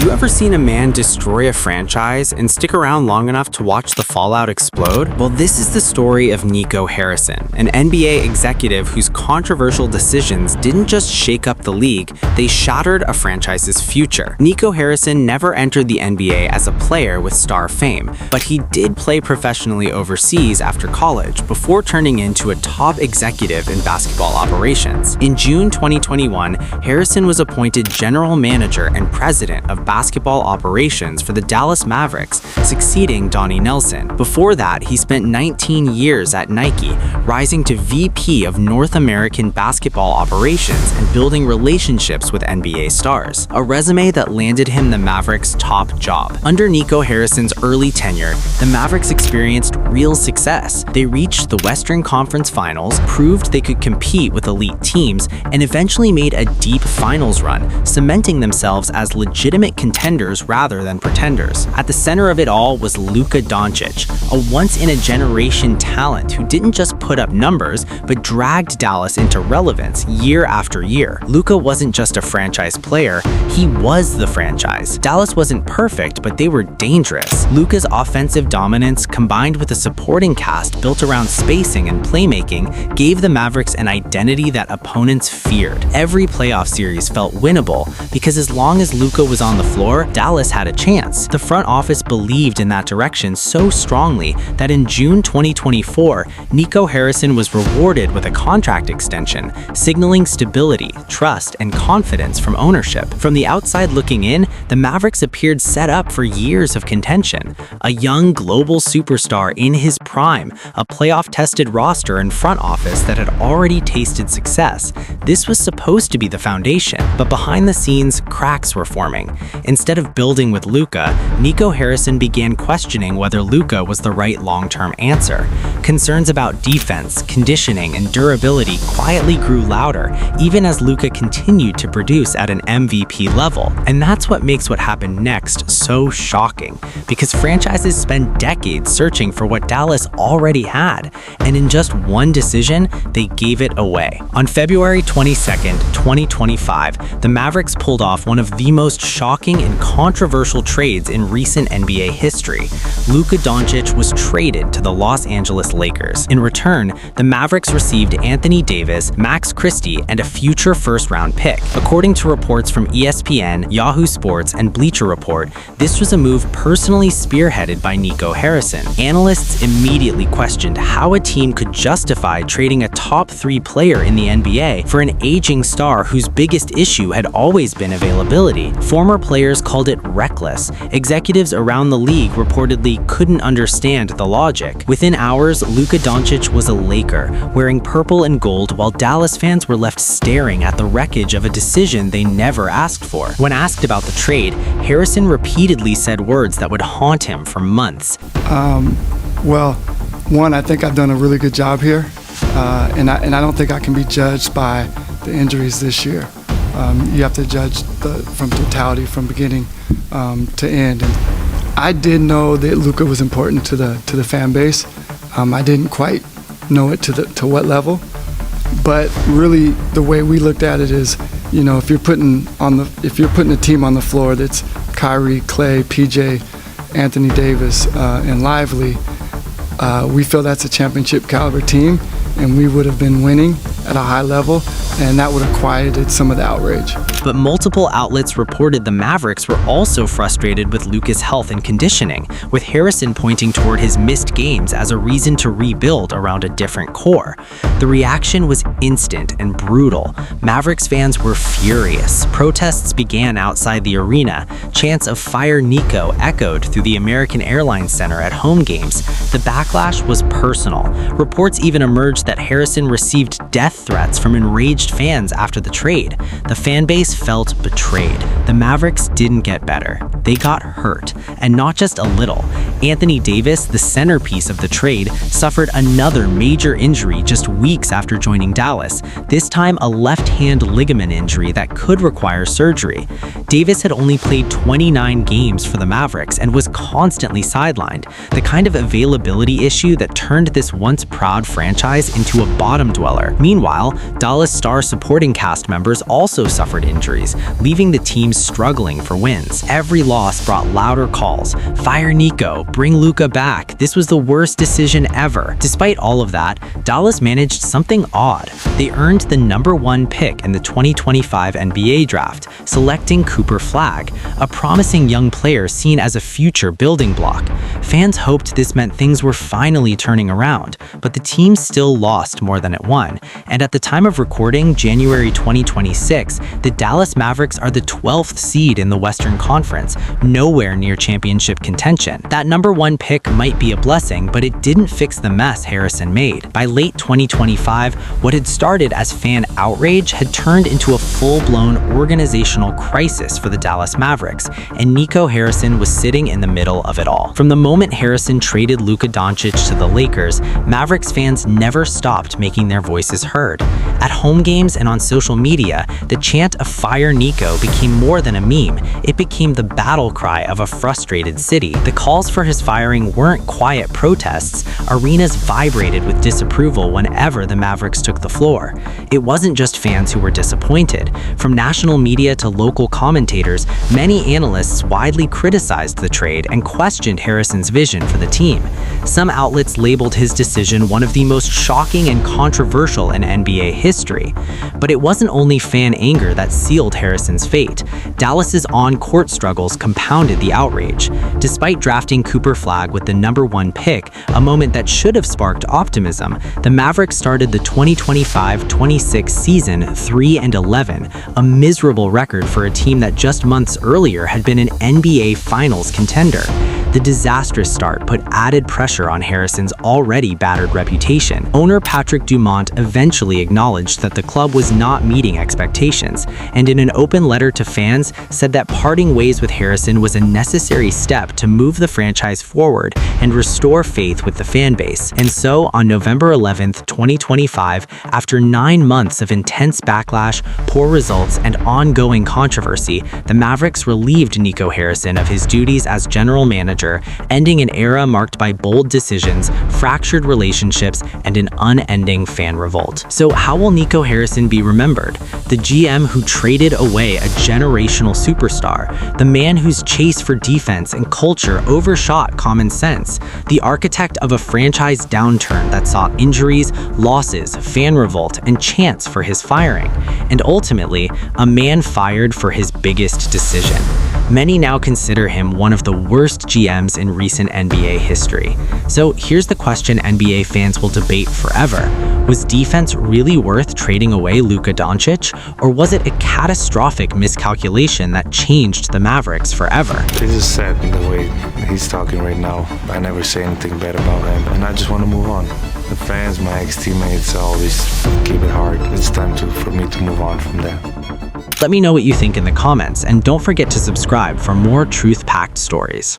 you ever seen a man destroy a franchise and stick around long enough to watch the fallout explode? Well, this is the story of Nico Harrison, an NBA executive whose controversial decisions didn't just shake up the league, they shattered a franchise's future. Nico Harrison never entered the NBA as a player with star fame, but he did play professionally overseas after college before turning into a top executive in basketball operations. In June 2021, Harrison was appointed general manager and president of basketball operations for the Dallas Mavericks, succeeding Donnie Nelson. Before that, he spent 19 years at Nike, rising to VP of North American basketball operations and building relationships with NBA stars, a resume that landed him the Mavericks' top job. Under Nico Harrison's early tenure, the Mavericks experienced real success. They reached the Western Conference Finals, proved they could compete with elite teams, and eventually made a deep finals run, cementing themselves as legitimate contenders rather than pretenders. At the center of it all was Luka Doncic, a once-in-a-generation talent who didn't just put up numbers, but dragged Dallas into relevance year after year. Luka wasn't just a franchise player, he was the franchise. Dallas wasn't perfect, but they were dangerous. Luka's offensive dominance, combined with a supporting cast built around spacing and playmaking, gave the Mavericks an identity that opponents feared. Every playoff series felt winnable because as long as Luka was on the floor, Dallas had a chance. The front office believed in that direction so strongly that in June 2024, Nico Harrison was rewarded with a contract extension, signaling stability, trust, and confidence from ownership. From the outside looking in, the Mavericks appeared set up for years of contention. A young global superstar in his prime, a playoff-tested roster and front office that had already tasted success. This was supposed to be the foundation, but behind the scenes, cracks were forming. Instead of building with Luka, Nico Harrison began questioning whether Luka was the right long-term answer. Concerns about defense, conditioning, and durability quietly grew louder, even as Luka continued to produce at an MVP level. And that's what makes what happened next so shocking, because franchises spend decades searching for what Dallas already had, and in just one decision, they gave it away. On February 22nd, 2025, the Mavericks pulled off one of the most shocking and controversial trades in recent NBA history. Luka Doncic was traded to the Los Angeles Lakers. In return, the Mavericks received Anthony Davis, Max Christie, and a future first-round pick. According to reports from ESPN, Yahoo Sports, and Bleacher Report, this was a move personally spearheaded by Nico Harrison. Analysts immediately questioned how a team could justify trading a top-3 player in the NBA for an aging star whose biggest issue had always been availability. Former players called it reckless. Executives around the league reportedly couldn't understand the logic. Within hours, Luka Doncic was a Laker, wearing purple and gold, while Dallas fans were left staring at the wreckage of a decision they never asked for. When asked about the trade, Harrison repeatedly said words that would haunt him for months. Well, one, I think I've done a really good job here, and I don't think I can be judged by the injuries this year. You have to judge from totality, from beginning to end. And I did know that Luka was important to the fan base. I didn't quite know it to what level, but really the way we looked at it is, you know, if you're putting a team on the floor that's Kyrie, Clay, PJ, Anthony Davis, and Lively, we feel that's a championship caliber team, and we would have been winning at a high level, and that would have quieted some of the outrage. But multiple outlets reported the Mavericks were also frustrated with Luka's health and conditioning, with Harrison pointing toward his missed games as a reason to rebuild around a different core. The reaction was instant and brutal. Mavericks fans were furious. Protests began outside the arena. Chants of "Fire Nico" echoed through the American Airlines Center at home games. The backlash was personal. Reports even emerged that Harrison received death threats from enraged fans after the trade. The fan base felt betrayed. The Mavericks didn't get better. They got hurt, and not just a little. Anthony Davis, the centerpiece of the trade, suffered another major injury just weeks after joining Dallas, this time a left-hand ligament injury that could require surgery. Davis had only played 29 games for the Mavericks and was constantly sidelined, the kind of availability issue that turned this once proud franchise into a bottom dweller. Meanwhile, Dallas star supporting cast members also suffered injuries, leaving the team struggling for wins. Every loss brought louder calls: fire Nico, bring Luka back, this was the worst decision ever. Despite all of that, Dallas managed something odd. They earned the #1 pick in the 2025 NBA draft, selecting Cooper Flagg, a promising young player seen as a future building block. Fans hoped this meant things were finally turning around, but the team still lost more than it won. And at the time of recording, January 2026, the Dallas Mavericks are the 12th seed in the Western Conference, nowhere near championship contention. That #1 pick might be a blessing, but it didn't fix the mess Harrison made. By late 2025, what had started as fan outrage had turned into a full-blown organizational crisis for the Dallas Mavericks, and Nico Harrison was sitting in the middle of it all. From the moment Harrison traded Luka Doncic to the Lakers, Mavericks fans never stopped making their voices heard. At home games and on social media, the chant of "Fire Nico" became more than a meme. It became the battle cry of a frustrated city. The calls for his firing weren't quiet protests. Arenas vibrated with disapproval whenever the Mavericks took the floor. It wasn't just fans who were disappointed. From national media to local commentators, many analysts widely criticized the trade and questioned Harrison's vision for the team. Some outlets labeled his decision one of the most shocking and controversial in NBA history. But it wasn't only fan anger that sealed Harrison's fate. Dallas's on-court struggles compounded the outrage. Despite drafting Cooper Flagg with the #1 pick, a moment that should have sparked optimism, the Mavericks started the 2025-26 season 3-11, a miserable record for a team that just months earlier had been an NBA Finals contender. The disastrous start put added pressure on Harrison's already battered reputation. Owner Patrick Dumont eventually acknowledged that the club was not meeting expectations, and in an open letter to fans said that parting ways with Harrison was a necessary step to move the franchise forward and restore faith with the fan base. And so, on November 11th, 2025, after 9 months of intense backlash, poor results, and ongoing controversy, the Mavericks relieved Nico Harrison of his duties as general manager, ending an era marked by bold decisions, fractured relationships, and an unending fan revolt. So how will Nico Harrison be remembered? The GM who traded away a generational superstar, the man whose chase for defense and culture overshot common sense, the architect of a franchise downturn that saw injuries, losses, fan revolt, and chants for his firing, and ultimately, a man fired for his biggest decision. Many now consider him one of the worst GMs in recent NBA history. So here's the question NBA fans will debate forever. Was defense really worth trading away Luka Doncic, or was it a catastrophic miscalculation that changed the Mavericks forever? It's just sad the way he's talking right now. I never say anything bad about him, and I just want to move on. The fans, my ex-teammates always keep it hard. It's time for me to move on from that. Let me know what you think in the comments, and don't forget to subscribe for more truth-packed stories.